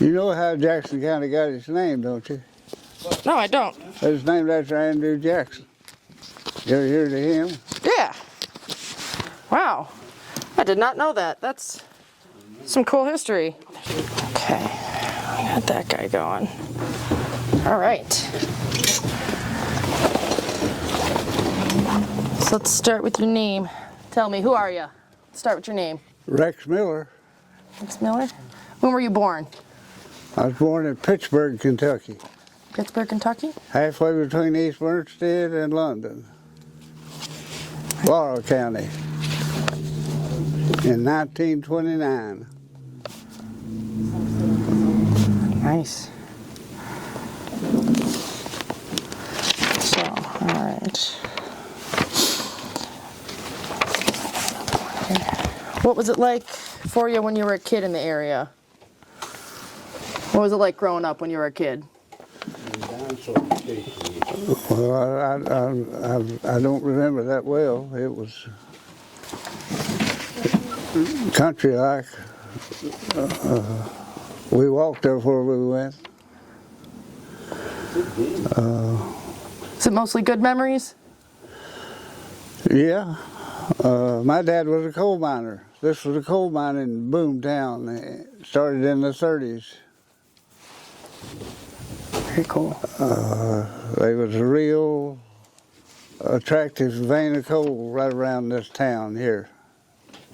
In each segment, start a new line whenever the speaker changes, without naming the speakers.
You know how Jackson County got its name, don't you?
No, I don't.
It's named after Andrew Jackson. You ever heard of him?
Yeah. Wow. I did not know that. That's some cool history. Okay. I got that guy going. All right. So let's start with your name. Tell me, who are you? Start with your name.
Rex Miller.
Rex Miller? When were you born?
I was born in Pittsburgh, Kentucky.
Pittsburgh, Kentucky?
Halfway between East Bernstein and London. Laurel County. In 1929.
Nice. So, all right. What was it like for you when you were a kid in the area? What was it like growing up when you were a kid?
Well, I don't remember that well. It was country-like. We walked everywhere we went.
Is it mostly good memories?
Yeah. My dad was a coal miner. This was a coal mining boom town. It started in the 30s.
Very cool.
There was a real attractive vein of coal right around this town here.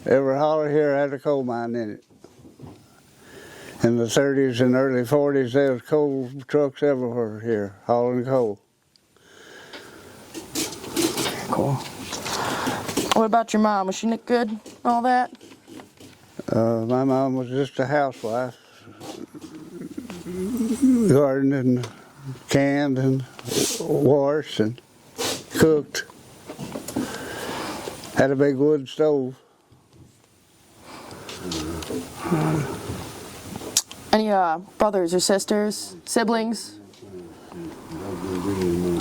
Every holler here had a coal mine in it. In the 30s and early 40s, there was coal trucks everywhere here, hauling coal.
Cool. What about your mom? Was she good? All that?
My mom was just a housewife. Gardened and canned and washed and cooked. Had a big wood stove.
Any brothers or sisters, siblings?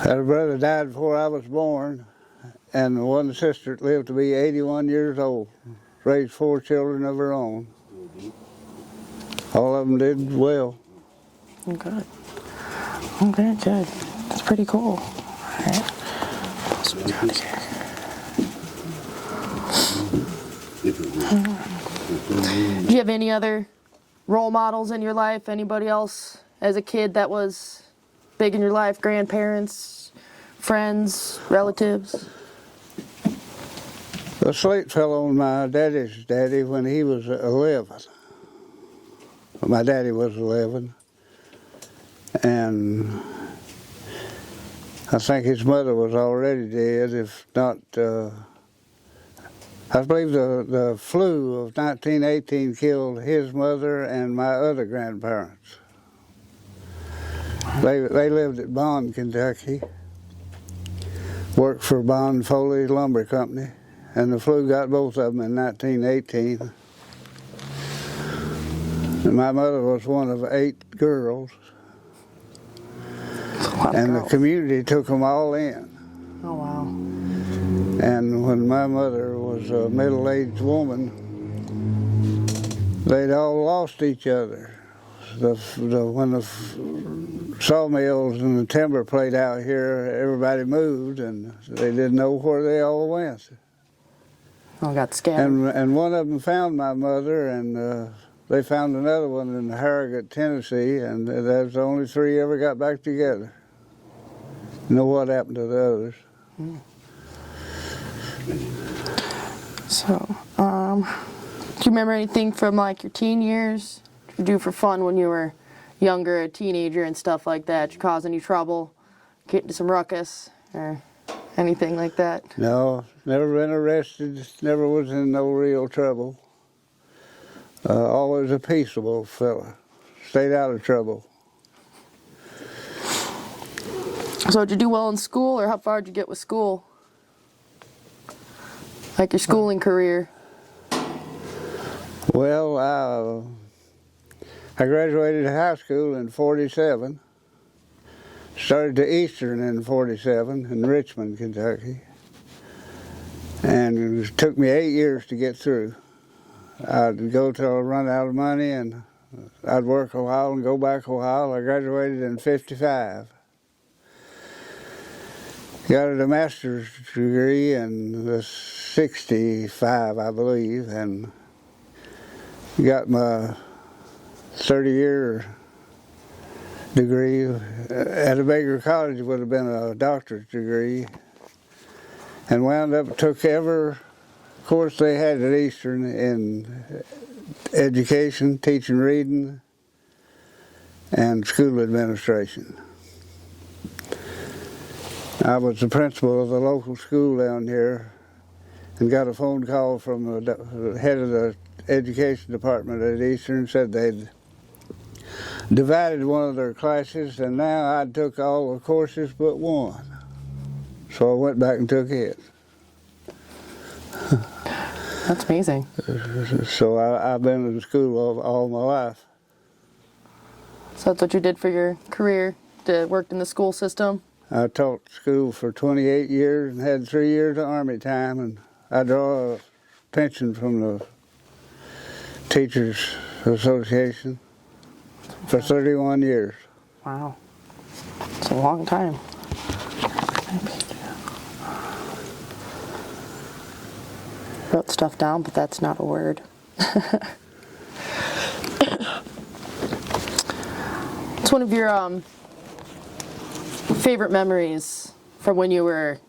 Had a brother died before I was born, and one sister that lived to be 81 years old. Raised 4 children of her own. All of them did well.
Good. Okay, good. That's pretty cool. All right. What else we got here? Do you have any other role models in your life? Anybody else as a kid that was big in your life? Grandparents, friends, relatives?
The slate fell on my daddy's daddy when he was 11. My daddy was 11. And I think his mother was already dead, if not, I believe the flu of 1918 killed his mother and my other grandparents. They lived at Bond, Kentucky, worked for Bond Foley Lumber Company, and the flu got both of them in 1918. And my mother was one of 8 girls. And the community took them all in.
Oh, wow.
And when my mother was a middle-aged woman, they'd all lost each other. When the sawmills and the timber played out here, everybody moved, and they didn't know where they all went.
Oh, got scattered.
And one of them found my mother, and they found another one in Harrogate, Tennessee, and there's the only 3 ever got back together. Know what happened to the others.
So, do you remember anything from like your teen years? Did you do for fun when you were younger, a teenager and stuff like that? Did you cause any trouble? Get into some ruckus or anything like that?
No, never been arrested, never was in no real trouble. Always a peaceable fella, stayed out of trouble.
So did you do well in school, or how far did you get with school? Like your schooling career?
Well, I graduated high school in 47. Started to Eastern in 47 in Richmond, Kentucky. And it took me 8 years to get through. I'd go till I run out of money, and I'd work a while and go back a while. I graduated in '55. Got a master's degree in '65, I believe, and got my 30-year degree. At a bigger college would have been a doctorate degree, and wound up took every course they had at Eastern in education, teaching, reading, and school administration. I was the principal of the local school down here and got a phone call from the head of the education department at Eastern, said they'd divided one of their classes and now I took all the courses but one. So I went back and took it.
That's amazing.
So I've been in school all my life.
So that's what you did for your career, worked in the school system?
I taught school for 28 years and had 3 years of Army time, and I draw a pension from the Teachers Association for 31 years.
Wow. It's a long time. Wrote stuff down, but that's not a word. What's one of your favorite memories from when you were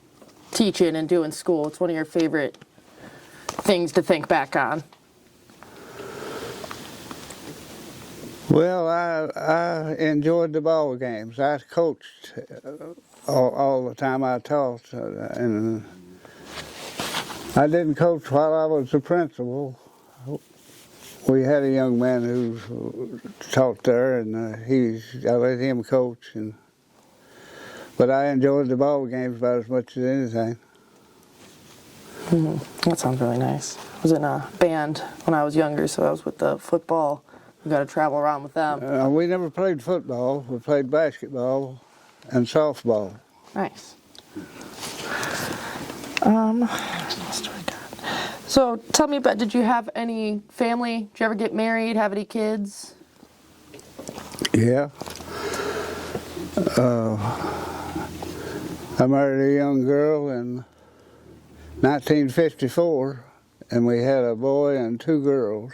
teaching and doing school? It's one of your favorite things to think back on.
Well, I enjoyed the ball games. I coached all the time I taught, and I didn't coach while I was the principal. We had a young man who taught there, and I let him coach. But I enjoyed the ball games about as much as anything.
Mm-hmm. That sounds really nice. I was in a band when I was younger, so I was with the football. We got to travel around with them.
We never played football. We played basketball and softball.
Nice. What else do I got? So tell me about, did you have any family? Did you ever get married, have any kids?
Yeah. I married a young girl in 1954, and we had a boy and 2 girls.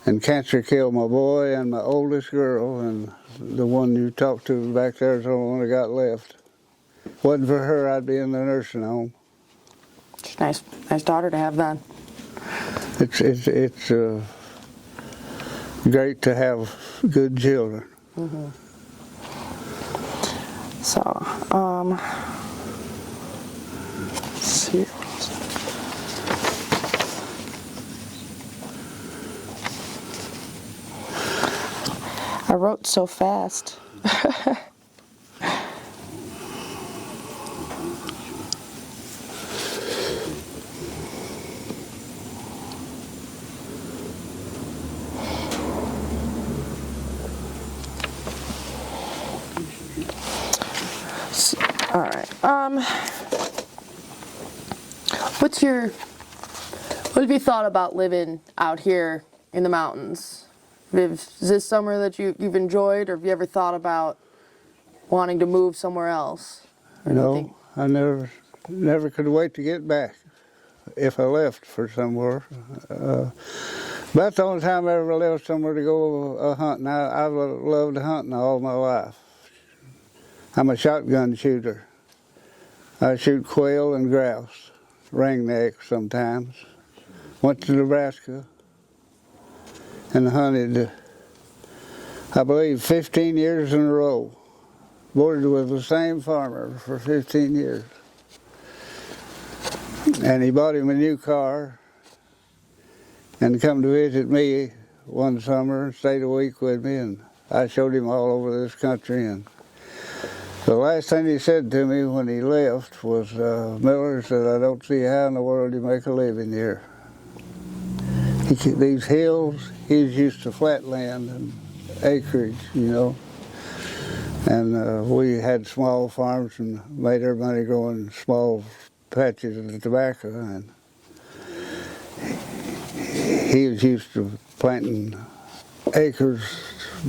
And cancer killed my boy and my oldest girl, and the one you talked to back there is the only one I got left. Wasn't for her, I'd be in the nursing home.
Nice daughter to have then.
It's great to have good children.
Mm-hmm. So, let's see. I wrote so fast. All right. What have you thought about living out here in the mountains? Is this somewhere that you've enjoyed, or have you ever thought about wanting to move somewhere else?
No, I never could wait to get back if I left for somewhere. That's the only time I ever left somewhere to go hunting. I've loved hunting all my life. I'm a shotgun shooter. I shoot quail and grouse, ringneck sometimes. Went to Nebraska and hunted, I believe, 15 years in a row. Boarded with the same farmer for 15 years. And he bought him a new car and come to visit me one summer and stayed a week with me, and I showed him all over this country. And the last thing he said to me when he left was, Miller said, I don't see how in the world you make a living here. These hills, he's used to flat land and acreage, you know. And we had small farms and made our money growing small patches of tobacco. And he was used to planting acres,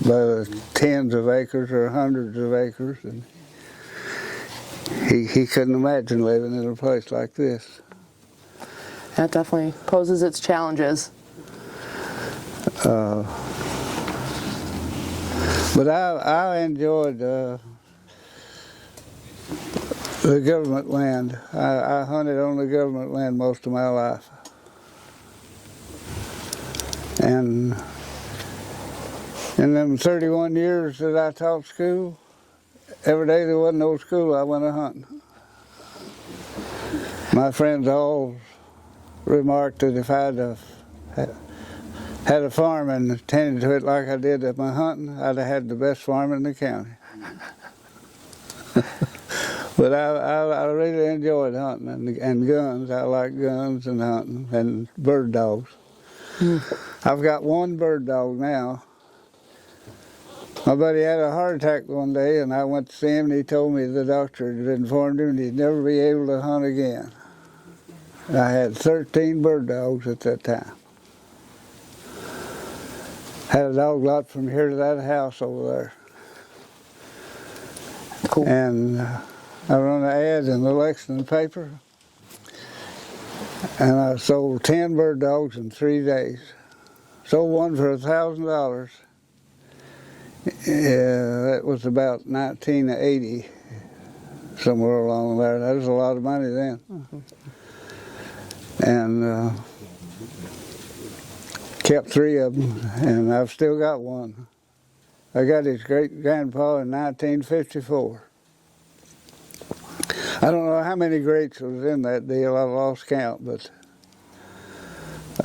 by tens of acres or hundreds of acres, and he couldn't imagine living in a place like this.
That definitely poses its challenges.
But I enjoyed the government land. I hunted on the government land most of my life. And in them 31 years that I taught school, every day there wasn't no school, I went a-hunting. My friends all remarked that if I'd had a farm and tended to it like I did at my hunting, I'd have had the best farm in the county. But I really enjoyed hunting and guns. I like guns and hunting and bird dogs. I've got one bird dog now. My buddy had a heart attack one day, and I went to see him, and he told me the doctor had informed him he'd never be able to hunt again. I had 13 bird dogs at that time. Had a dog lot from here to that house over there.
Cool.
And I run an ad in the Lexington paper, and I sold 10 bird dogs in 3 days. Sold one for $1,000. That was about 1980, somewhere along there. That was a lot of money then. And kept 3 of them, and I've still got one. I got his great-grandpa in 1954. I don't know how many greats was in that deal. I lost count, but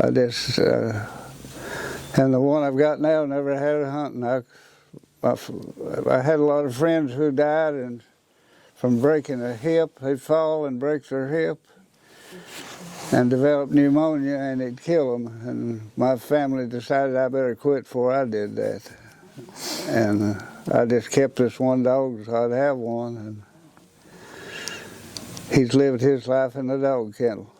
I just... and the one I've got now never had a hunting. I had a lot of friends who died and from breaking a hip. They'd fall and break their hip and develop pneumonia, and it'd kill them. And my family decided I better quit before I did that. And I just kept this one dog so I'd have one. And he's lived his life in the dog kennel.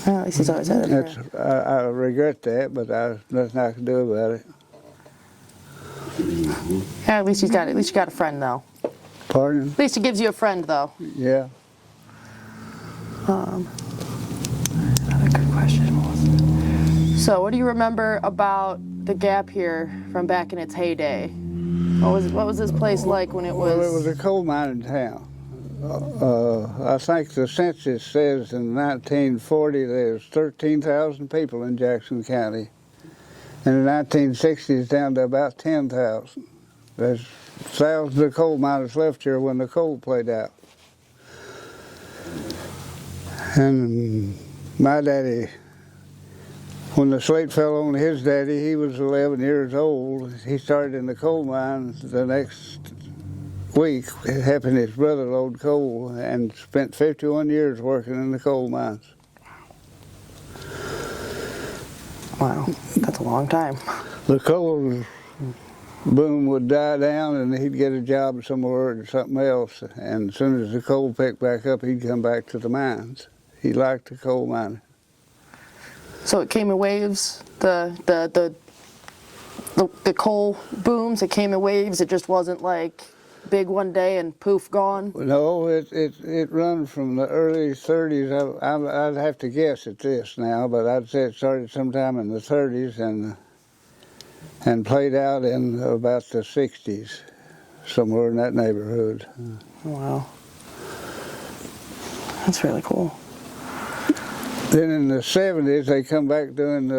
Well, at least he's always had it.
I regret that, but there's nothing I can do about it.
Yeah, at least you got a friend though.
Pardon?
At least he gives you a friend though.
Yeah.
Another good question. So, what do you remember about the Gap here from back in its heyday? What was this place like when it was?
Well, it was a coal mining town. I think the census says in 1940 there was 13,000 people in Jackson County. In the 1960s, down to about 10,000. There's thousands of coal miners left here when the coal played out. And my daddy, when the slate fell on his daddy, he was 11 years old. He started in the coal mine the next week, helping his brother load coal, and spent 51 years working in the coal mines.
Wow, that's a long time.
The coal boom would die down, and he'd get a job somewhere or something else. And as soon as the coal picked back up, he'd come back to the mines. He liked the coal mining.
So it came in waves. The coal booms. It came in waves. It just wasn't like big one day and poof gone.
No, it run from the early 30s. I'd have to guess at this now, but I'd say it started sometime in the 30s and played out in about the 60s, somewhere in that neighborhood.
Wow, that's really cool.
Then in the 70s, they come back doing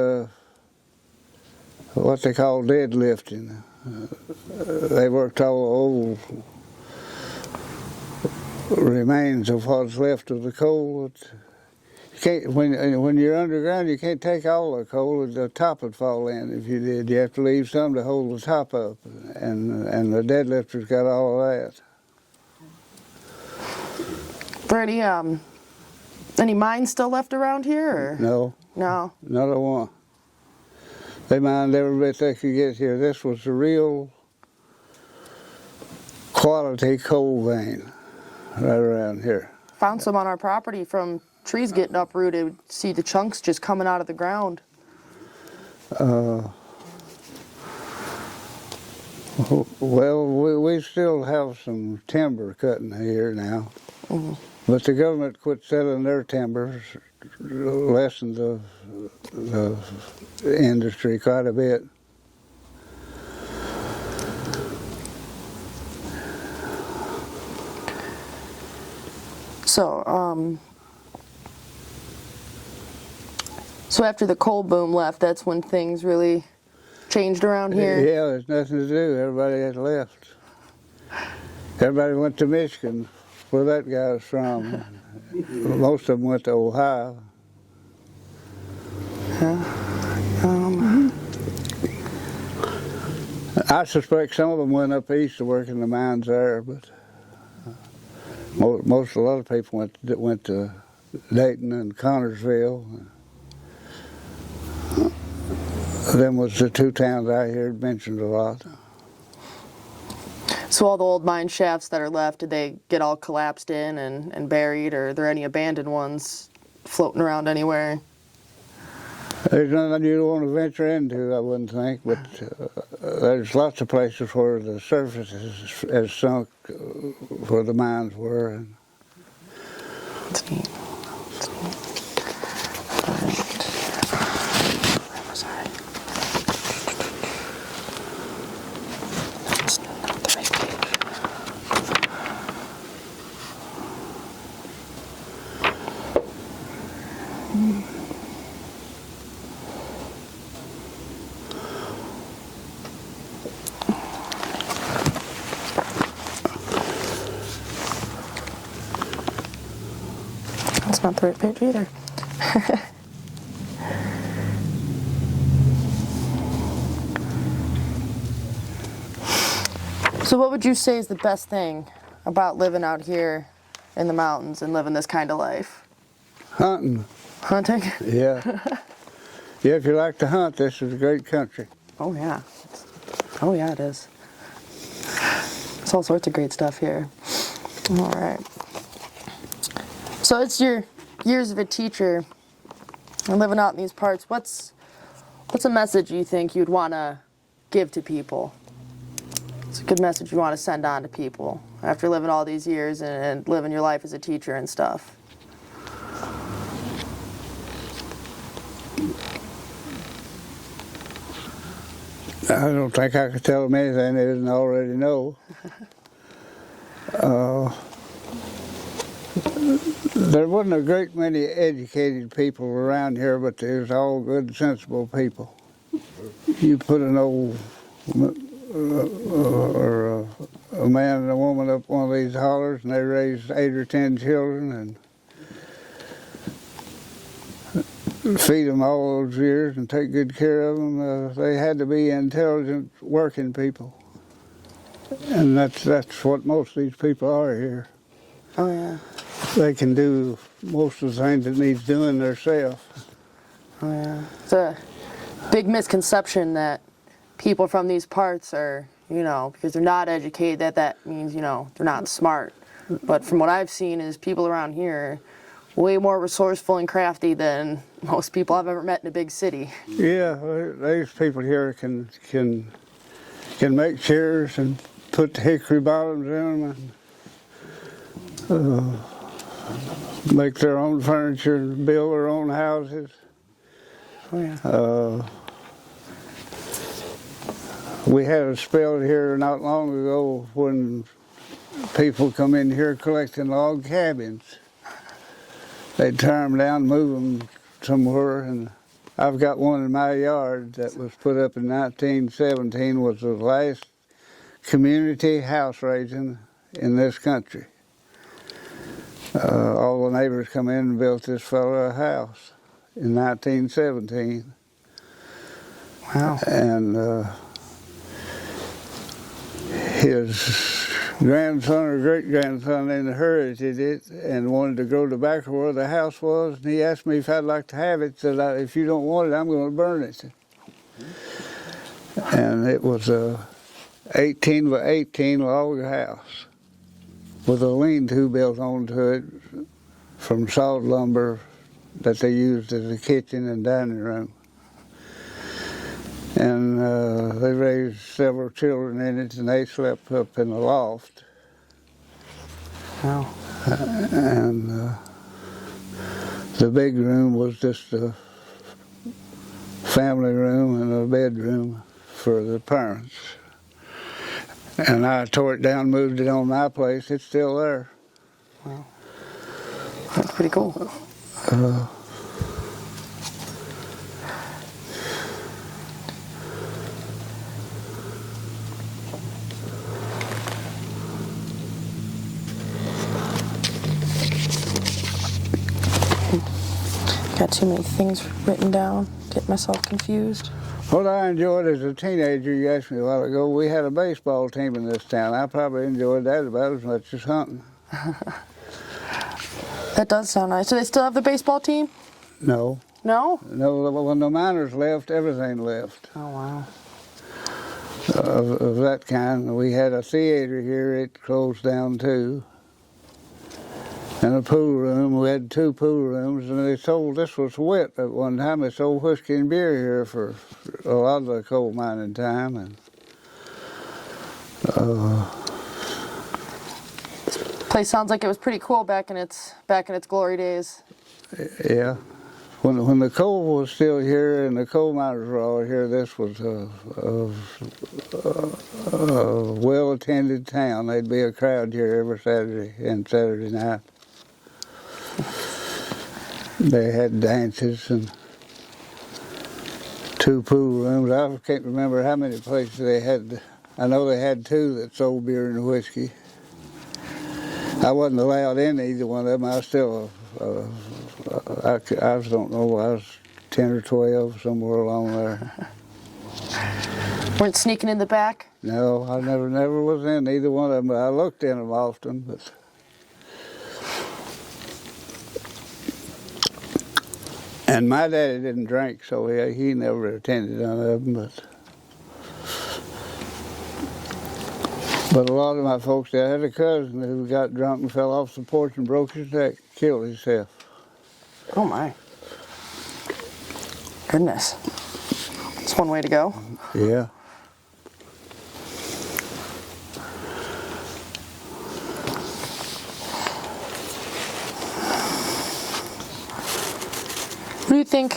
what they call deadlifting. They worked all the old remains of what's left of the coal. You can't, when you're underground, you can't take all the coal. The top would fall in if you did. You have to leave some to hold the top up, and the deadlifters got all of that.
Brady, any mines still left around here? Or?
No.
No.
Not a one. They mined every bit they could get here. This was a real quality coal vein right around here.
Found some on our property from trees getting uprooted. See the chunks just coming out of the ground.
Well, we still have some timber cutting here now, but the government quit selling their timbers, lessened the industry quite a bit.
So after the coal boom left, that's when things really changed around here?
Yeah, there's nothing to do. Everybody had left. Everybody went to Michigan, where that guy was from. Most of them went to Ohio. I suspect some of them went up east to work in the mines there, but a lot of people went to Dayton and Connorsville. Them was the two towns I heard mentioned a lot.
So all the old mine shafts that are left, did they get all collapsed in and buried, or are there any abandoned ones floating around anywhere?
There's nothing you don't want to venture into, I wouldn't think, but there's lots of places where the surface has sunk where the mines were.
That's neat. That's neat. Where was I? That's not the right page. That's not the right page either. So what would you say is the best thing about living out here in the mountains and living this kind of life?
Hunting.
Hunting?
Yeah. Yeah, if you like to hunt, this is a great country.
Oh yeah. Oh yeah, it is. There's all sorts of great stuff here. All right. So it's your years of a teacher and living out in these parts. What's a message you think you'd want to give to people? It's a good message you want to send on to people after living all these years and living your life as a teacher and stuff.
I don't think I could tell them anything they didn't already know. There wasn't a great many educated people around here, but there's all good, sensible people. You put an old or a man and a woman up one of these hollers, and they raised 8 or 10 children and feed them all those years and take good care of them. They had to be intelligent, working people, and that's what most of these people are here.
Oh yeah.
They can do most of the things that needs doing themselves.
Oh yeah. It's a big misconception that people from these parts are, because they're not educated, that means, they're not smart. But from what I've seen is people around here are way more resourceful and crafty than most people I've ever met in a big city.
Yeah, these people here can make chairs and put the hickory bottoms in them and make their own furniture and build their own houses.
Oh yeah.
We had a spell here not long ago when people come in here collecting log cabins. They'd tear them down, move them somewhere, and I've got one in my yard that was put up in 1917, was the last community house raising in this country. All the neighbors come in and built this fellow a house in 1917.
Wow.
And his grandson or great-grandson inherited it and wanted to go to back where the house was, and he asked me if I'd like to have it. Said, if you don't want it, I'm going to burn it. And it was a 18 by 18 log house with a lean-to built onto it from sawed lumber that they used as a kitchen and dining room. And they raised several children in it, and they slept up in the loft.
Wow.
And the big room was just a family room and a bedroom for the parents. And I tore it down, moved it on my place. It's still there.
Wow. That's pretty cool. Got too many things written down. Get myself confused.
What I enjoyed as a teenager, you asked me a while ago, we had a baseball team in this town. I probably enjoyed that about as much as hunting.
That does sound nice. So they still have the baseball team?
No.
No?
No, when the miners left, everything left.
Oh, wow.
Of that kind. We had a theater here, it closed down too. And a pool room, we had 2 pool rooms, and they sold, this was wet at one time, they sold whiskey and beer here for a lot of the coal mining time. And
Place sounds like it was pretty cool back in its glory days.
yeah. When the coal was still here and the coal miners were all here, this was a well-attended town. There'd be a crowd here every Saturday and Saturday night. They had dances and 2 pool rooms. I can't remember how many places they had. I know they had 2 that sold beer and whiskey. I wasn't allowed in either one of them. I was still, I don't know, I was 10 or 12, somewhere along there.
Weren't sneaking in the back?
No, I never was in either one of them. I looked in them often, but. And my daddy didn't drink, so he never attended none of them. But a lot of my folks did. I had a cousin who got drunk and fell off the porch and broke his neck, killed himself.
Oh my. Goodness. That's one way to go.
Yeah.
What do you think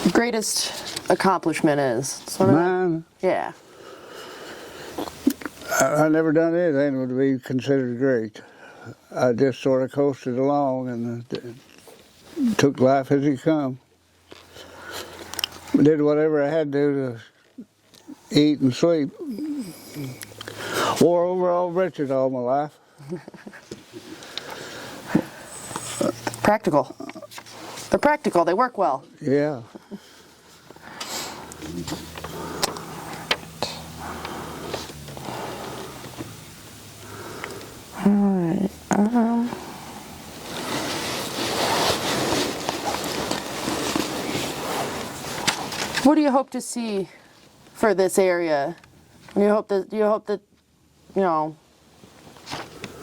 the greatest accomplishment is? Sort of,
Mine,
yeah.
I never done anything that would be considered great. I just sort of coasted along and took life as it come. Did whatever I had to do to eat and sleep. Wore overall breeches all my life.
Practical. They're practical. They work well.
Yeah.
All right. What do you hope to see for this area? Do you hope that you know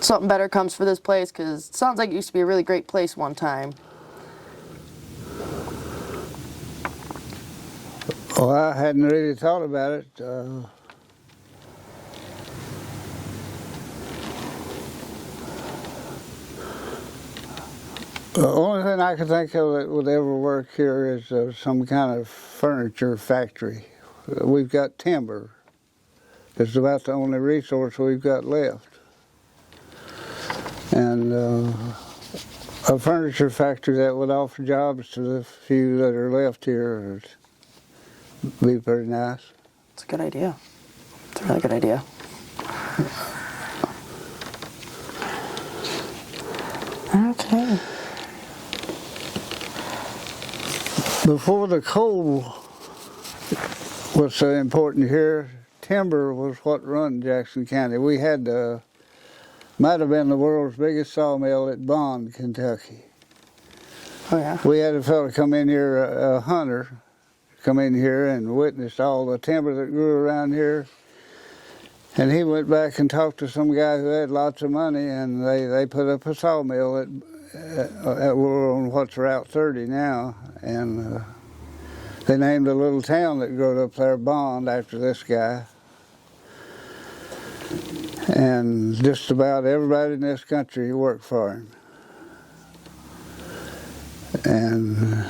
something better comes for this place? Because it sounds like it used to be a really great place one time.
Well, I hadn't really thought about it. The only thing I can think of that would ever work here is some kind of furniture factory. We've got timber. It's about the only resource we've got left. And a furniture factory that would offer jobs to the few that are left here would be pretty nice.
It's a good idea. It's a really good idea. Okay.
Before the coal was so important here, timber was what run Jackson County. We had might have been the world's biggest sawmill at Bond, Kentucky.
Oh yeah.
We had a fellow come in here, a hunter, come in here and witnessed all the timber that grew around here. And he went back and talked to some guy who had lots of money, and they put up a sawmill we're on what's Route 30 now, and They named a little town that grew up there Bond after this guy. And just about everybody in this country worked for him. And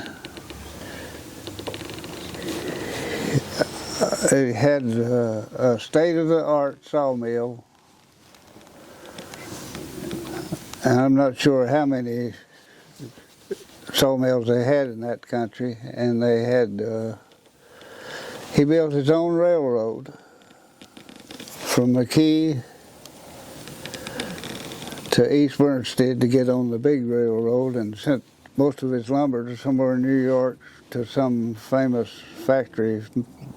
he had a state-of-the-art sawmill. And I'm not sure how many sawmills they had in that country. And they had, he built his own railroad from McKee to East Bernstein to get on the big railroad, and sent most of his lumber to somewhere in New York to some famous factory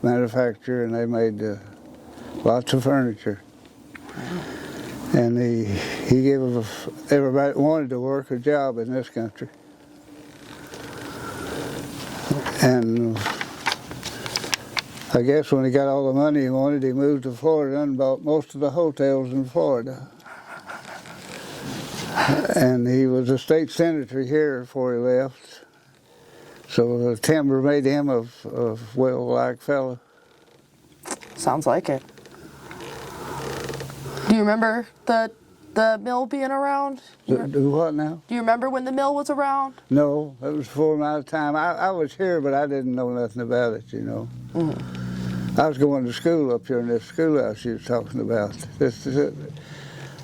manufacturer, and they made lots of furniture. And he gave everybody that wanted to work a job in this country. And I guess when he got all the money he wanted, he moved to Florida and bought most of the hotels in Florida. And he was a state senator here before he left. So the timber made him a well-liked fellow.
Sounds like it. Do you remember the mill being around?
Do what now?
Do you remember when the mill was around?
No, it was before my time. I was here, but I didn't know nothing about it, you know.
Mm-hmm.
I was going to school up here in this schoolhouse you was talking about.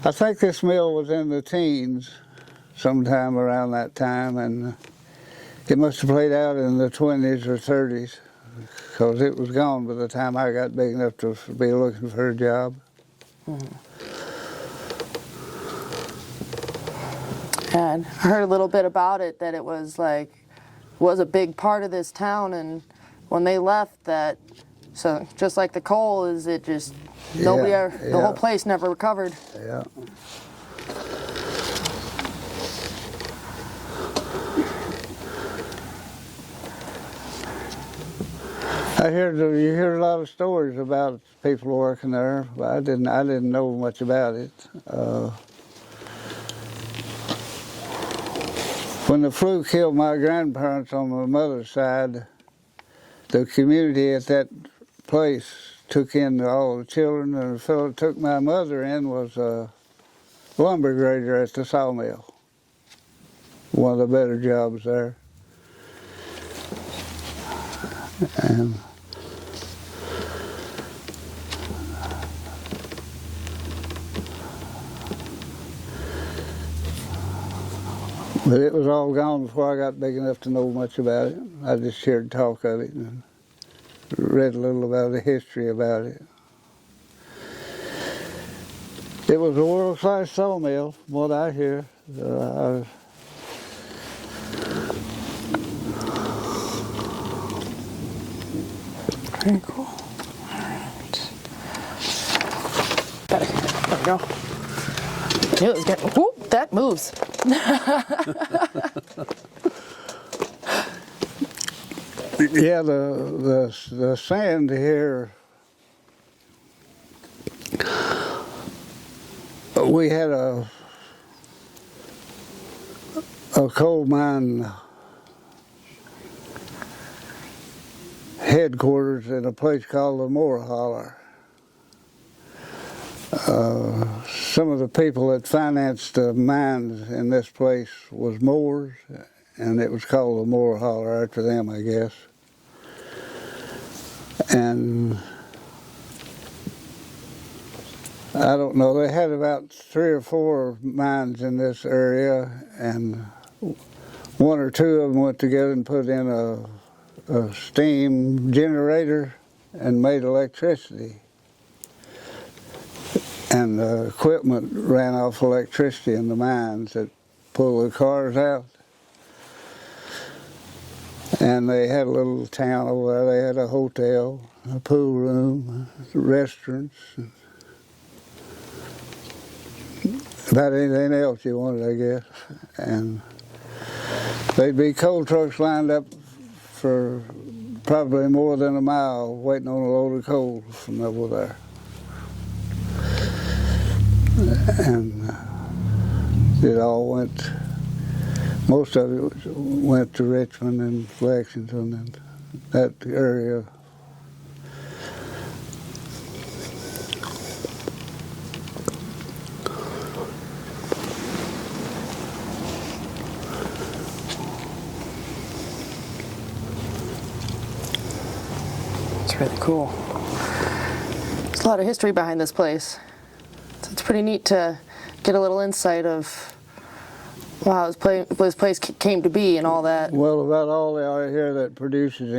I think this mill was in the teens sometime around that time, and it must have played out in the 20s or 30s, because it was gone by the time I got big enough to be looking for a job.
Mm-hmm. And I heard a little bit about it, that it was a big part of this town, and when they left that, so just like the coal, is it just, nobody ever, the whole place never recovered.
Yeah. You hear a lot of stories about people working there, but I didn't know much about it. When the flu killed my grandparents on my mother's side, the community at that place took in all the children, and the fellow that took my mother in was a lumber grader at the sawmill. One of the better jobs there. And but it was all gone before I got big enough to know much about it. I just heard talk of it and read a little about the history about it. It was a world-class sawmill, from what I hear.
Very cool. All right. Better. There we go. It was getting, whoop, that moves.
Yeah, the sand here, we had a coal mine headquarters in a place called the Moore Holler. Some of the people that financed the mines in this place was Moores, and it was called the Moore Holler after them, I guess. And I don't know, they had about 3 or 4 mines in this area, and 1 or 2 of them went together and put in a steam generator and made electricity. And the equipment ran off electricity in the mines that pull the cars out. And they had a little town over there. They had a hotel, a pool room, restaurants, about anything else you wanted, I guess. And there'd be coal trucks lined up for probably more than a mile waiting on a load of coal from over there. And it all went, most of it went to Richmond and Lexington, and that area.
It's really cool. There's a lot of history behind this place. So it's pretty neat to get a little insight of how this place came to be and all that.
Well, about all out here that produces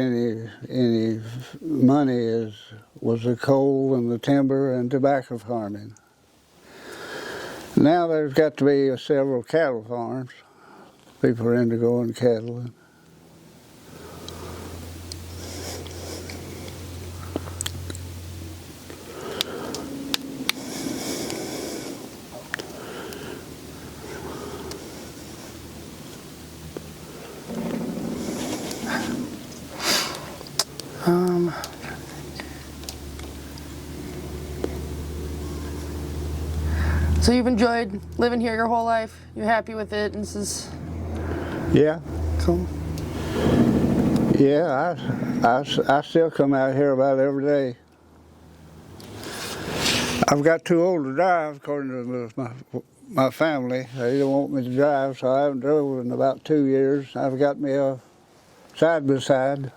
any money was the coal and the timber and tobacco farming. Now there's got to be several cattle farms. People are into growing cattle.
So you've enjoyed living here your whole life? You're happy with it? And this is
Yeah.
cool.
Yeah, I still come out here about every day. I've got too old to drive, according to my family. They don't want me to drive, so I haven't driven in about 2 years. I've got me a side-by-side,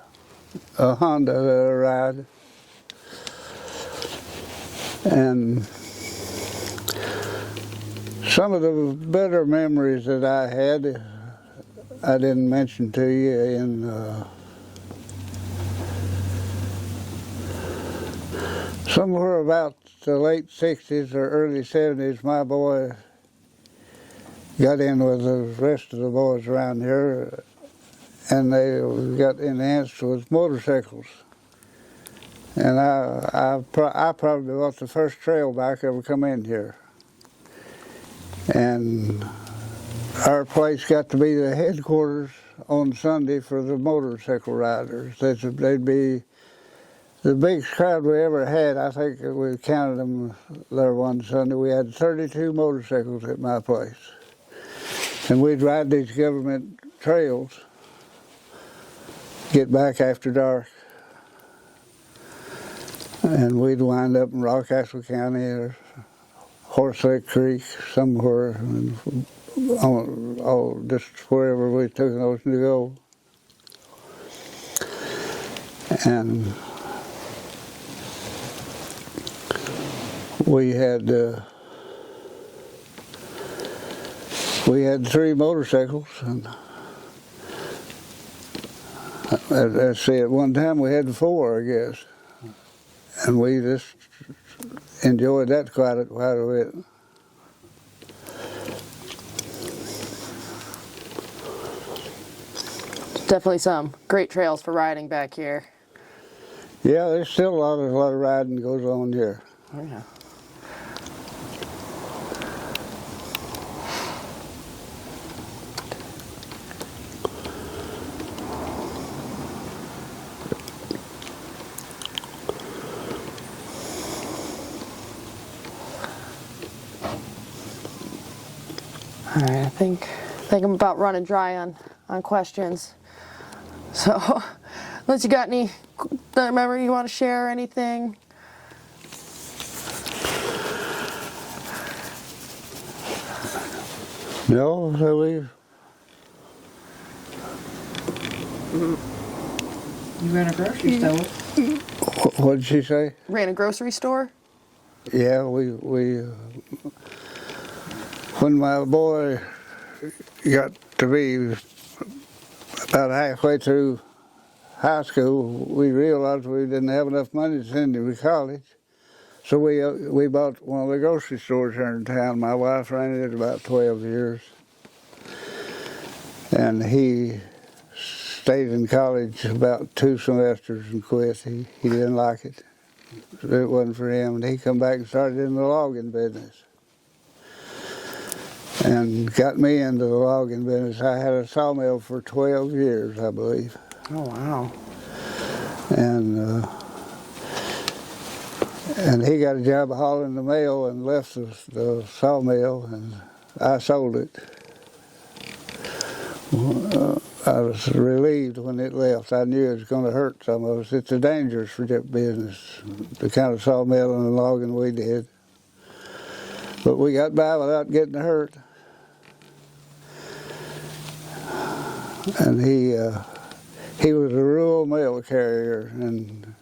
a Honda that I ride. And some of the better memories that I had, I didn't mention to you in somewhere about the late 60s or early 70s, my boy got in with the rest of the boys around here, and they got enhanced with motorcycles. And I probably bought the first trail bike ever come in here. And our place got to be the headquarters on Sunday for the motorcycle riders. They'd be the biggest crowd we ever had. I think we counted them there one Sunday. We had 32 motorcycles at my place. And we'd ride these government trails, get back after dark. And we'd wind up in Rockcastle County or Horselick Creek, somewhere, and just wherever we took those to go. And we had 3 motorcycles, and let's see, at one time we had 4, I guess, and we just enjoyed that quite a bit.
Definitely some great trails for riding back here.
Yeah, there's still a lot of riding goes on here.
Oh, yeah. All right, I think I'm about running dry on questions. So, unless you got any memory you want to share or anything.
No, so we.
You ran a grocery store?
What did she say?
Ran a grocery store?
Yeah, we when my boy got to be about halfway through high school, we realized we didn't have enough money to send him to college. So we bought one of the grocery stores here in town. My wife ran it about 12 years. And he stayed in college about 2 semesters and quit. He didn't like it. It wasn't for him. And he come back and started in the logging business. And got me into the logging business. I had a sawmill for 12 years, I believe.
Oh, wow.
And he got a job hauling the mail and left the sawmill, and I sold it. I was relieved when it left. I knew it was going to hurt some of us. It's a dangerous business, the kind of sawmilling and logging we did. But we got by without getting hurt. And he was a rural mail carrier and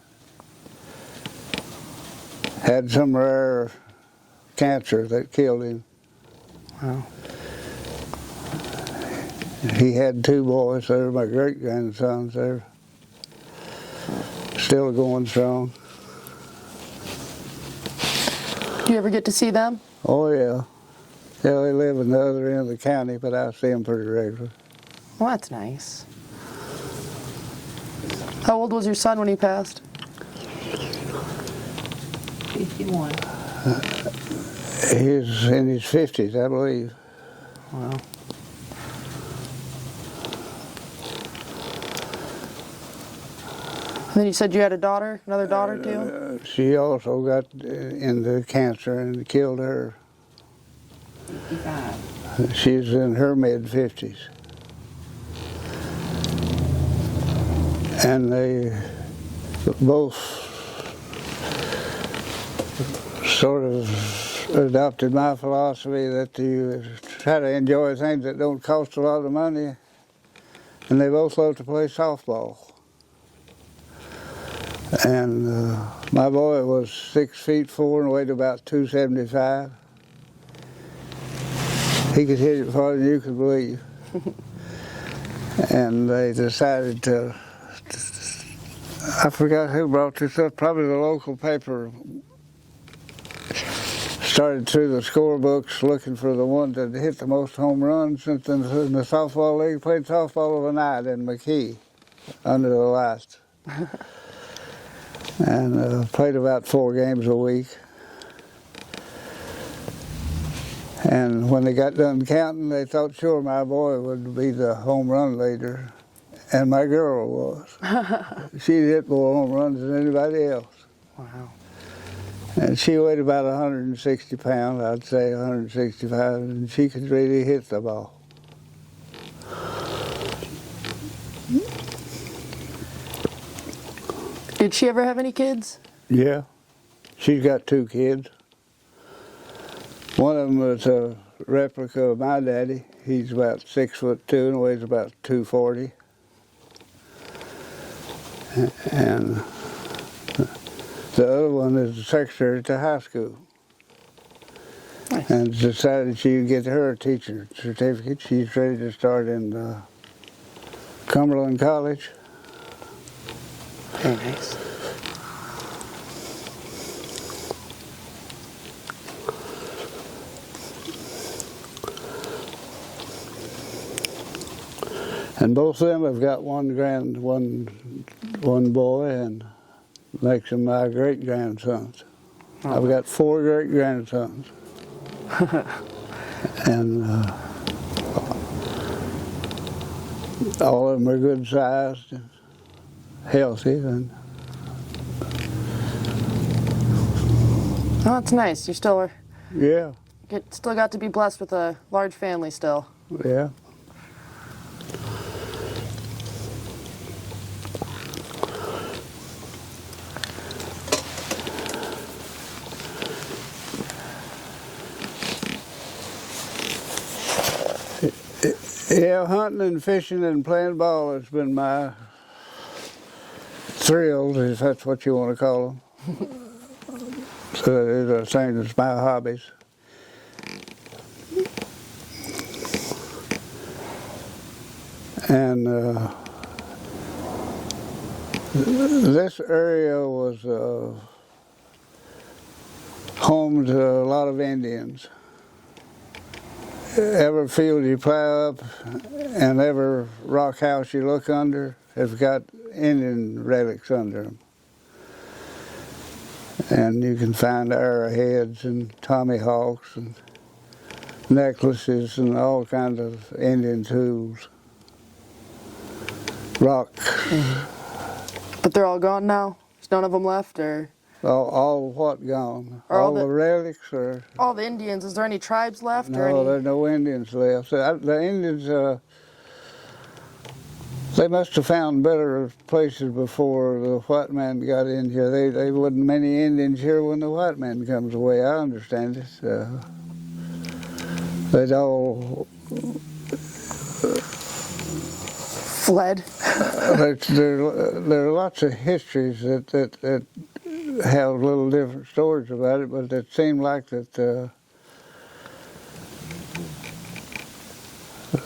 had some rare cancer that killed him.
Wow.
He had 2 boys. They're my great-grandsons. They're still going strong.
Do you ever get to see them?
Oh, yeah. Yeah, they live in the other end of the county, but I see them pretty regular.
Well, that's nice. How old was your son when he passed?
51.
He's in his 50s, I believe.
Wow. And then you said you had a daughter, another daughter too?
She also got into cancer and killed her.
55.
She's in her mid-50s. And they both sort of adopted my philosophy that you try to enjoy things that don't cost a lot of money. And they both love to play softball. And my boy was 6'4" and weighed about 275. He could hit it farther than you could believe. And they decided to, I forgot who brought this up, probably the local paper. Started through the scorebooks looking for the one that hit the most home runs since in the softball league. Played softball overnight in McKee under the lights. And played about 4 games a week. And when they got done counting, they thought sure my boy would be the home run leader, and my girl was. She hit more home runs than anybody else.
Wow.
And she weighed about 160 pounds, I'd say 165, and she could really hit the ball.
Did she ever have any kids?
Yeah, she's got 2 kids. One of them was a replica of my daddy. He's about 6'2" and weighs about 240. And the other one is the secretary at the high school.
Nice.
And decided she'd get her a teacher certificate. She's ready to start in Cumberland College.
Very nice.
And both of them have got one boy, and makes them my great-grandsons.
Oh.
I've got 4 great-grandsons. And all of them are good-sized and healthy. And
Oh, that's nice. You still are,
yeah,
still got to be blessed with a large family still.
yeah. Yeah, hunting and fishing and playing ball has been my thrills, if that's what you want to call them. So these are things that's my hobbies. And this area was home to a lot of Indians. Every field you plow up and every rock house you look under has got Indian relics under them. And you can find arrowheads and tomahawks and necklaces and all kinds of Indian tools. Rocks.
But they're all gone now? There's none of them left, or?
All what gone?
Are
all the relics, or?
All the Indians. Is there any tribes left?
No,
or any?
there's no Indians left. The Indians They must have found better places before the white man got in here. They wasn't many Indians here when the white man comes away. I understand it. They'd all
Fled.
there are lots of histories that have little different stories about it, but it seemed like that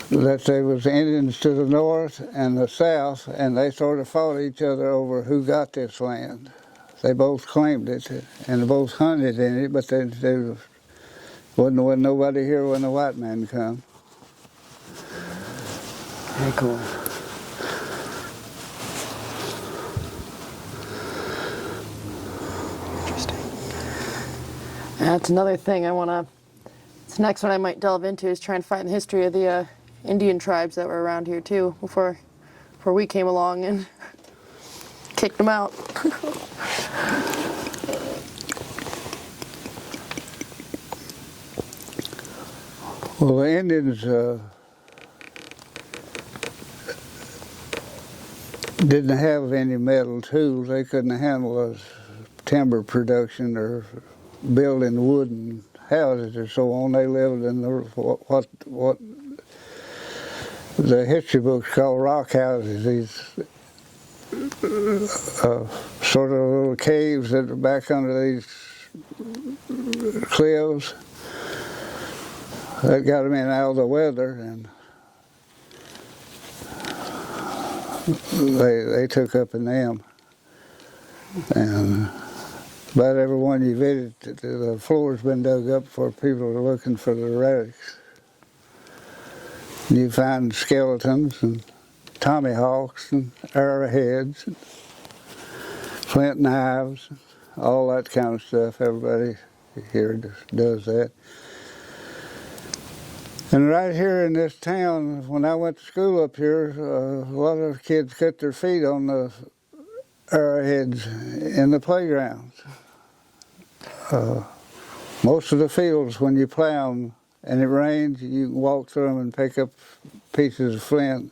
there was Indians to the north and the south, and they sort of fought each other over who got this land. They both claimed it, and they both hunted in it, but there wasn't nobody here when the white man come.
Very cool. Interesting. That's another thing I want to. This next one I might delve into is try and find the history of the Indian tribes that were around here too before we came along and kicked them out.
Well, the Indians didn't have any metal tools. They couldn't handle timber production or building wooden houses or so on. They lived in what the history books call rock houses. These sort of little caves that are back under these cliffs. That got them in out of the weather, and they took up in them. And about every one you visit, the floor's been dug up for people are looking for the relics. You find skeletons and tomahawks and arrowheads, and flint knives, all that kind of stuff. Everybody here just does that. And right here in this town, when I went to school up here, a lot of kids cut their feet on the arrowheads in the playgrounds. Most of the fields, when you plow them and it rains, you can walk through them and pick up pieces of flint,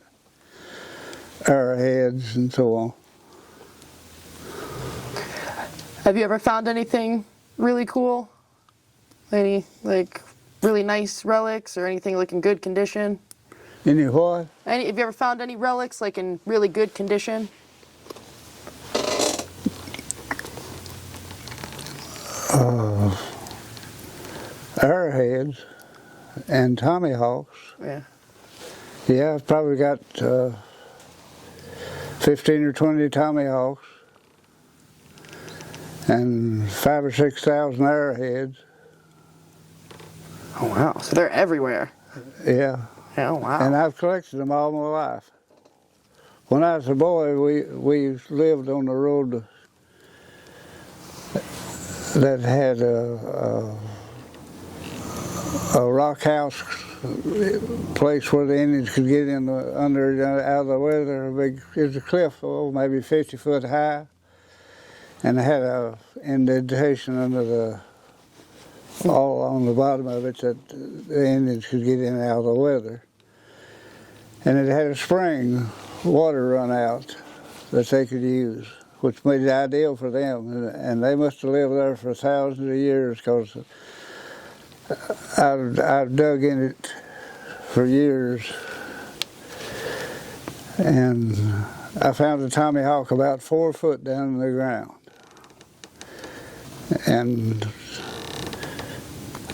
arrowheads, and so on.
Have you ever found anything really cool? Any really nice relics or anything like in good condition?
Any what?
Have you ever found any relics like in really good condition?
Arrowheads and tomahawks.
Yeah.
Yeah, I've probably got 15 or 20 tomahawks and 5,000 or 6,000 arrowheads.
Oh wow! So they're everywhere.
Yeah.
Oh wow!
And I've collected them all my life. When I was a boy, we lived on the road that had a rock house place where the Indians could get in out of the weather. It was a cliff, maybe 50 foot high, and it had a indentation under all on the bottom of it that the Indians could get in and out of the weather. And it had a spring water run out that they could use, which made it ideal for them. And they must have lived there for thousands of years, because I've dug in it for years. And I found a tomahawk about 4 foot down in the ground. And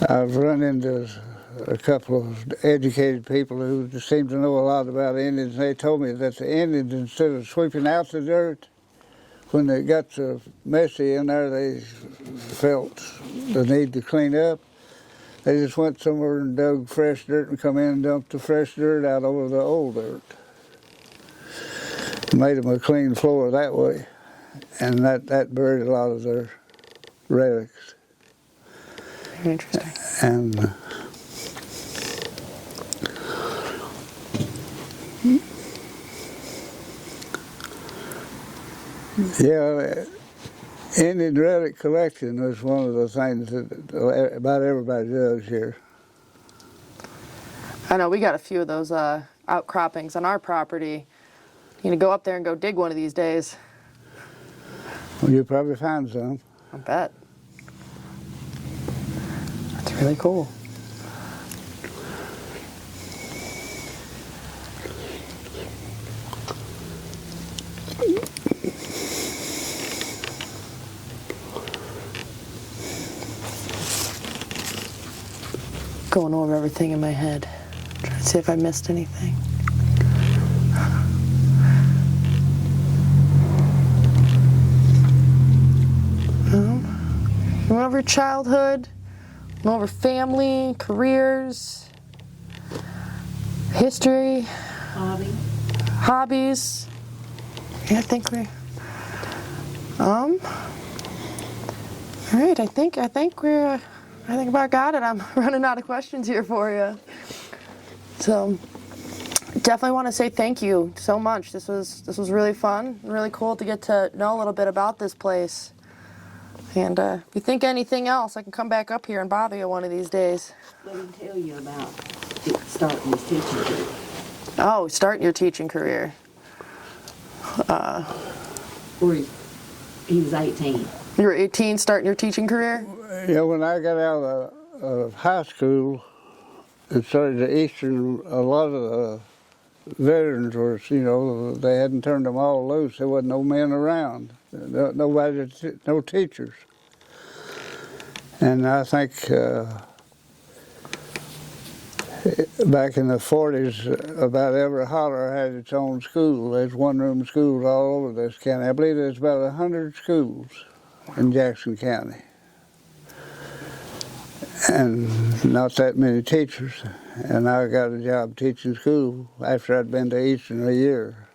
I've run into a couple of educated people who seem to know a lot about Indians. They told me that the Indians, instead of sweeping out the dirt, when they got so messy in there, they felt the need to clean up. They just went somewhere and dug fresh dirt and come in and dumped the fresh dirt out over the old dirt. Made them a clean floor that way. And that buried a lot of their relics.
Interesting.
And yeah, Indian relic collection was one of the things that about everybody does here.
I know we got a few of those outcroppings on our property. You need to go up there and go dig one of these days.
Well, you'll probably find some.
I bet. That's really cool. Going over everything in my head. Trying to see if I missed anything. Went over childhood, went over family, careers, history, hobbies. Yeah, I think we're. All right, I think about got it. I'm running out of questions here for you. So, definitely want to say thank you so much. This was really fun, really cool to get to know a little bit about this place. And if you think anything else, I can come back up here and bother you one of these days.
Let me tell you about starting his teaching career.
Oh, starting your teaching career.
Where he was 18.
You were 18 starting your teaching career?
Yeah, when I got out of high school, it started to Eastern. A lot of the veterans were, they hadn't turned them all loose. There wasn't no men around, nobody, no teachers. And I think back in the 40s, about every holler had its own school. There's one-room schools all over this county. I believe there's about 100 schools in Jackson County. And not that many teachers. And I got a job teaching school after I'd been to Eastern a year.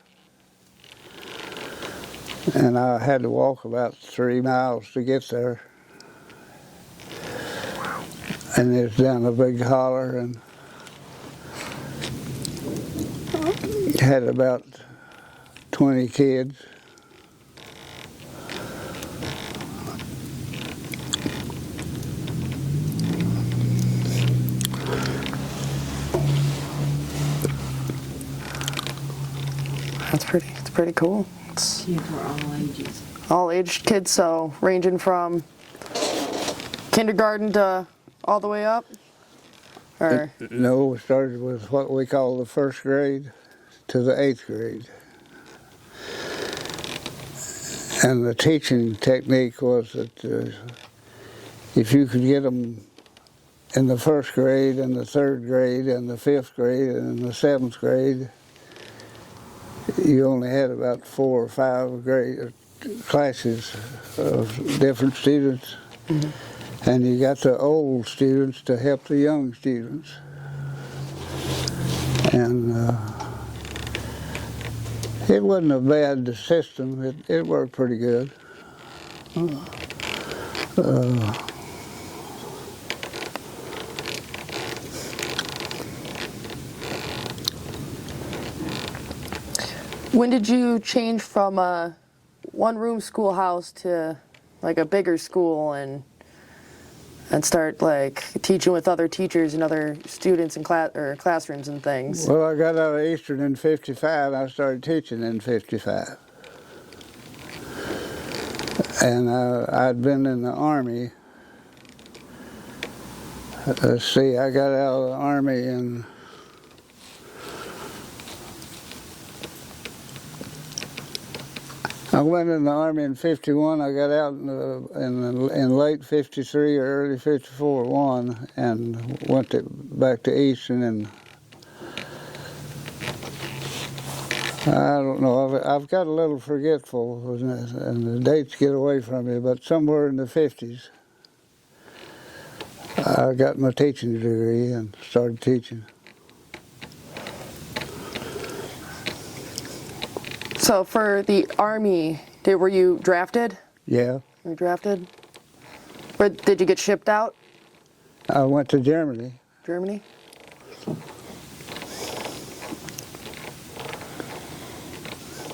And I had to walk about 3 miles to get there. And it's down a big holler, and had about 20 kids.
It's pretty cool. It's
Kids were all ages.
all age kids, so ranging from kindergarten to all the way up? Or
No, we started with what we call the first grade to the 8th grade. And the teaching technique was that if you could get them in the first grade and the 3rd grade and the 5th grade and the 7th grade, you only had about 4 or 5 grade classes of different students. Mm-hmm. And you got the old students to help the young students. And it wasn't a bad system. It worked pretty good.
when did you change from a one-room schoolhouse to like a bigger school and start like teaching with other teachers and other students in classrooms and things?
Well, I got out of Eastern in '55. I started teaching in '55. And I'd been in the Army. Let's see, I got out of the Army in I went in the Army in '51. I got out in late '53 or early '54 and went back to Eastern, and I don't know. I've got a little forgetful, and the dates get away from me. But somewhere in the '50s, I got my teaching degree and started teaching.
So for the Army, were you drafted?
Yeah.
You were drafted? Or did you get shipped out?
I went to Germany.
Germany?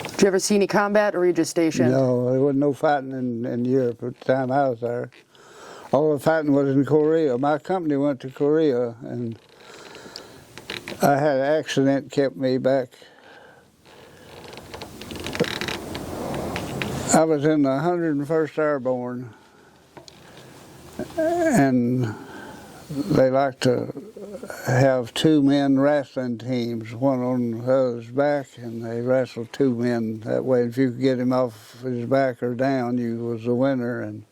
Did you ever see any combat, or were you just stationed?
No, there wasn't no fighting in Europe at the time I was there. All the fighting was in Korea. My company went to Korea, and I had an accident kept me back I was in the 101st Airborne, and they like to have two men wrestling teams, one on the other's back, and they wrestle two men. That way, if you could get him off his back or down, you was the winner. And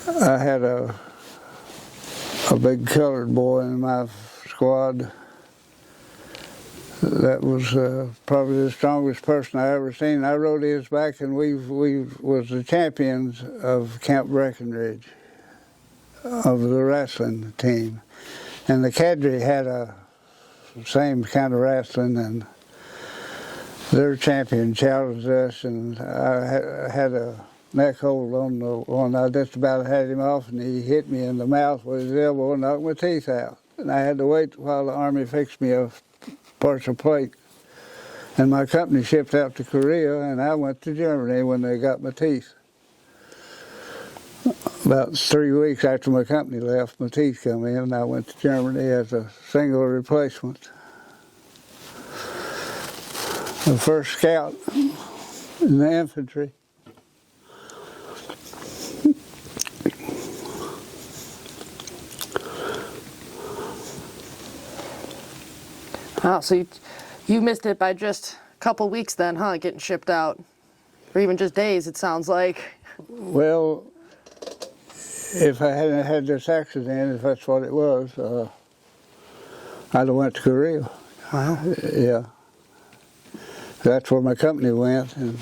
I had a big colored boy in my squad that was probably the strongest person I ever seen. I rode his back, and we was the champions of Camp Breckenridge, of the wrestling team. And the cadre had a same kind of wrestling, and their champion challenged us, and I had a neck hold on the one. I just about had him off, and he hit me in the mouth with his elbow and knocked my teeth out. And I had to wait while the Army fixed me a partial plate. And my company shipped out to Korea, and I went to Germany when they got my teeth. About 3 weeks after my company left, my teeth come in, and I went to Germany as a single replacement. The first scout in the infantry.
Wow, so you missed it by just a couple weeks then, huh, getting shipped out? Or even just days, it sounds like.
Well, if I hadn't had this accident, if that's what it was, I'd have went to Korea.
Wow.
Yeah. That's where my company went. And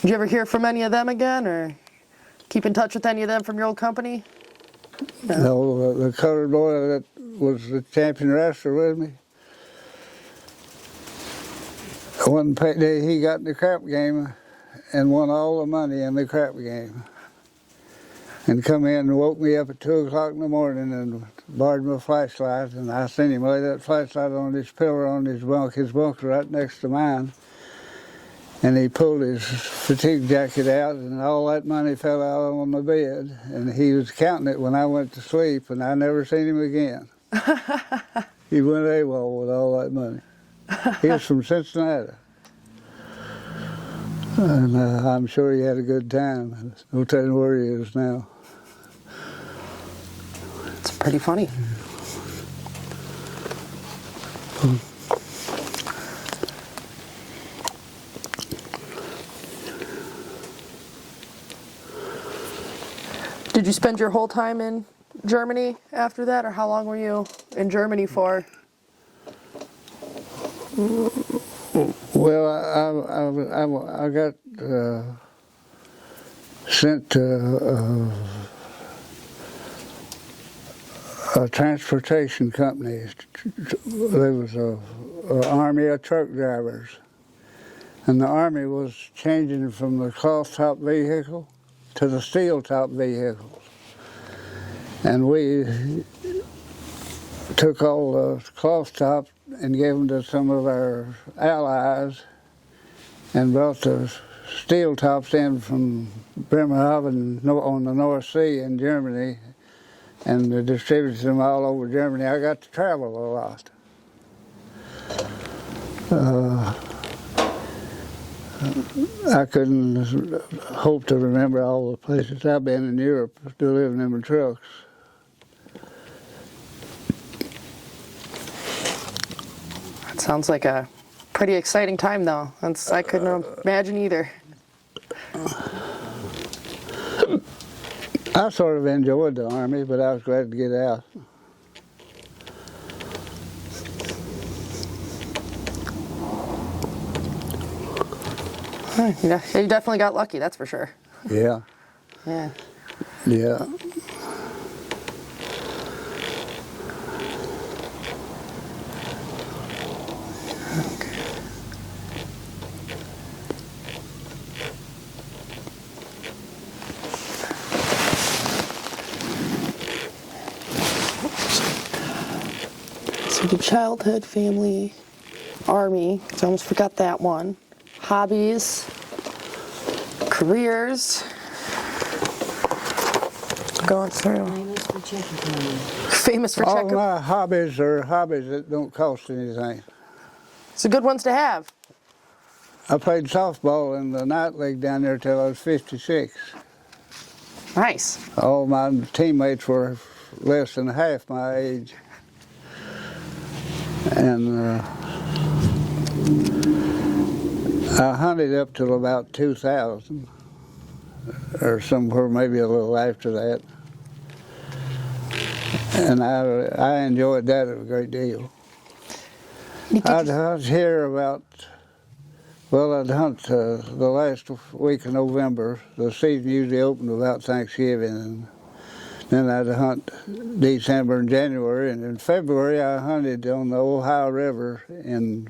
Did you ever hear from any of them again, or keep in touch with any of them from your old company?
no, the colored boy that was the champion wrestler with me, one day he got in the crap game and won all the money in the crap game. And come in and woke me up at 2 o'clock in the morning and borrowed my flashlight, and I seen him lay that flashlight on his pillar on his bunk was right next to mine. And he pulled his fatigue jacket out, and all that money fell out on the bed. And he was counting it when I went to sleep, and I never seen him again. He went AWOL with all that money. He was from Cincinnati. And I'm sure he had a good time. No telling where he is now.
It's pretty funny. Did you spend your whole time in Germany after that, or how long were you in Germany for?
Well, I got sent to a transportation company. There was an army of truck drivers, and the army was changing from the cloth top vehicle to the steel top vehicles, and we took all the cloth top and gave them to some of our allies, and brought the steel tops in from Bremerhaven on the North Sea in Germany, and distributed them all over Germany. I got to travel a lot. I couldn't hope to remember all the places I've been in Europe, still living in my trucks.
That sounds like a pretty exciting time, though. I couldn't imagine either.
I sort of enjoyed the Army, but I was glad to get out.
Yeah, you definitely got lucky, that's for sure.
Yeah.
Yeah.
Yeah.
So the childhood, family, Army, I almost forgot that one. Hobbies, careers. going through.
Famous for chicken playing.
Famous for
All
checker.
my hobbies are hobbies that don't cost anything.
It's the good ones to have.
I played softball in the night league down there till I was 56.
Nice.
All my teammates were less than half my age. And I hunted up till about 2000, or somewhere maybe a little after that. And I enjoyed that a great deal. I'd hunt here about, well, I'd hunt the last week of November. The season usually opened about Thanksgiving. And then I'd hunt December and January. And in February, I hunted on the Ohio River in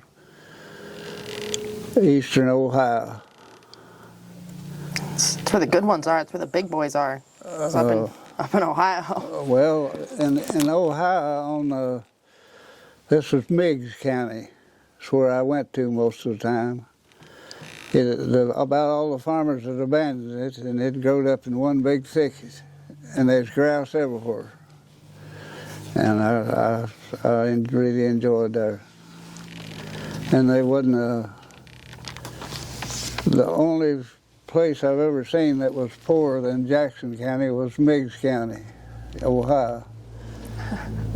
eastern Ohio.
It's where the good ones are. It's where the big boys are. It's up in Ohio.
Well, in Ohio, on this was Meigs County. It's where I went to most of the time. About all the farmers had abandoned it, and it growed up in one big thicket, and there's grouse everywhere. And I really enjoyed that. And they wasn't the only place I've ever seen that was poorer than Jackson County was Meigs County, Ohio.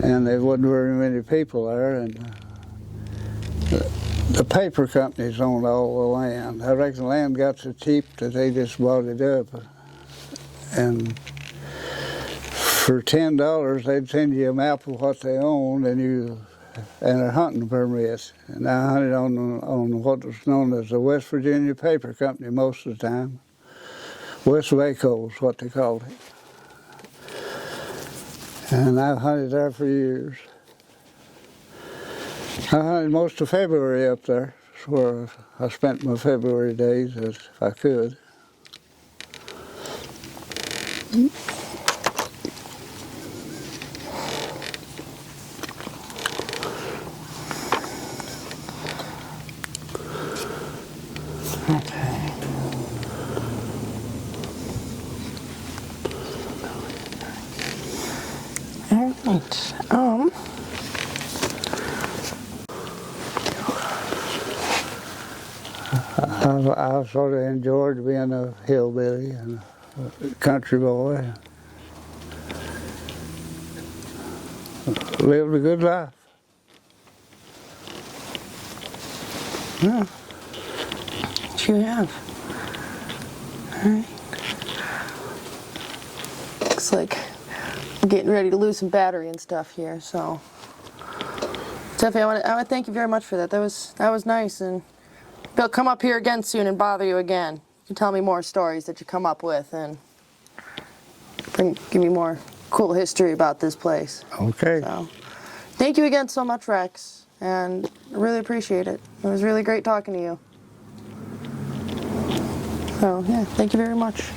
And there wasn't very many people there, and the paper companies owned all the land. I reckon the land got so cheap that they just bought it up. And for $10, they'd send you a map of what they owned and a hunting permit. And I hunted on what was known as the West Virginia Paper Company most of the time. West Waco is what they called it. And I hunted there for years. I hunted most of February up there. That's where I spent my February days if I could.
Okay. All right.
I sort of enjoyed being a hillbilly and a country boy. Lived a good life.
Yeah. What you have. All right. Looks like we're getting ready to lose some battery and stuff here, so. Steffi, I want to thank you very much for that. That was nice, and I'll come up here again soon and bother you again. You can tell me more stories that you come up with and give me more cool history about this place.
Okay.
So, thank you again so much, Rex, and I really appreciate it. It was really great talking to you. So, yeah, thank you very much.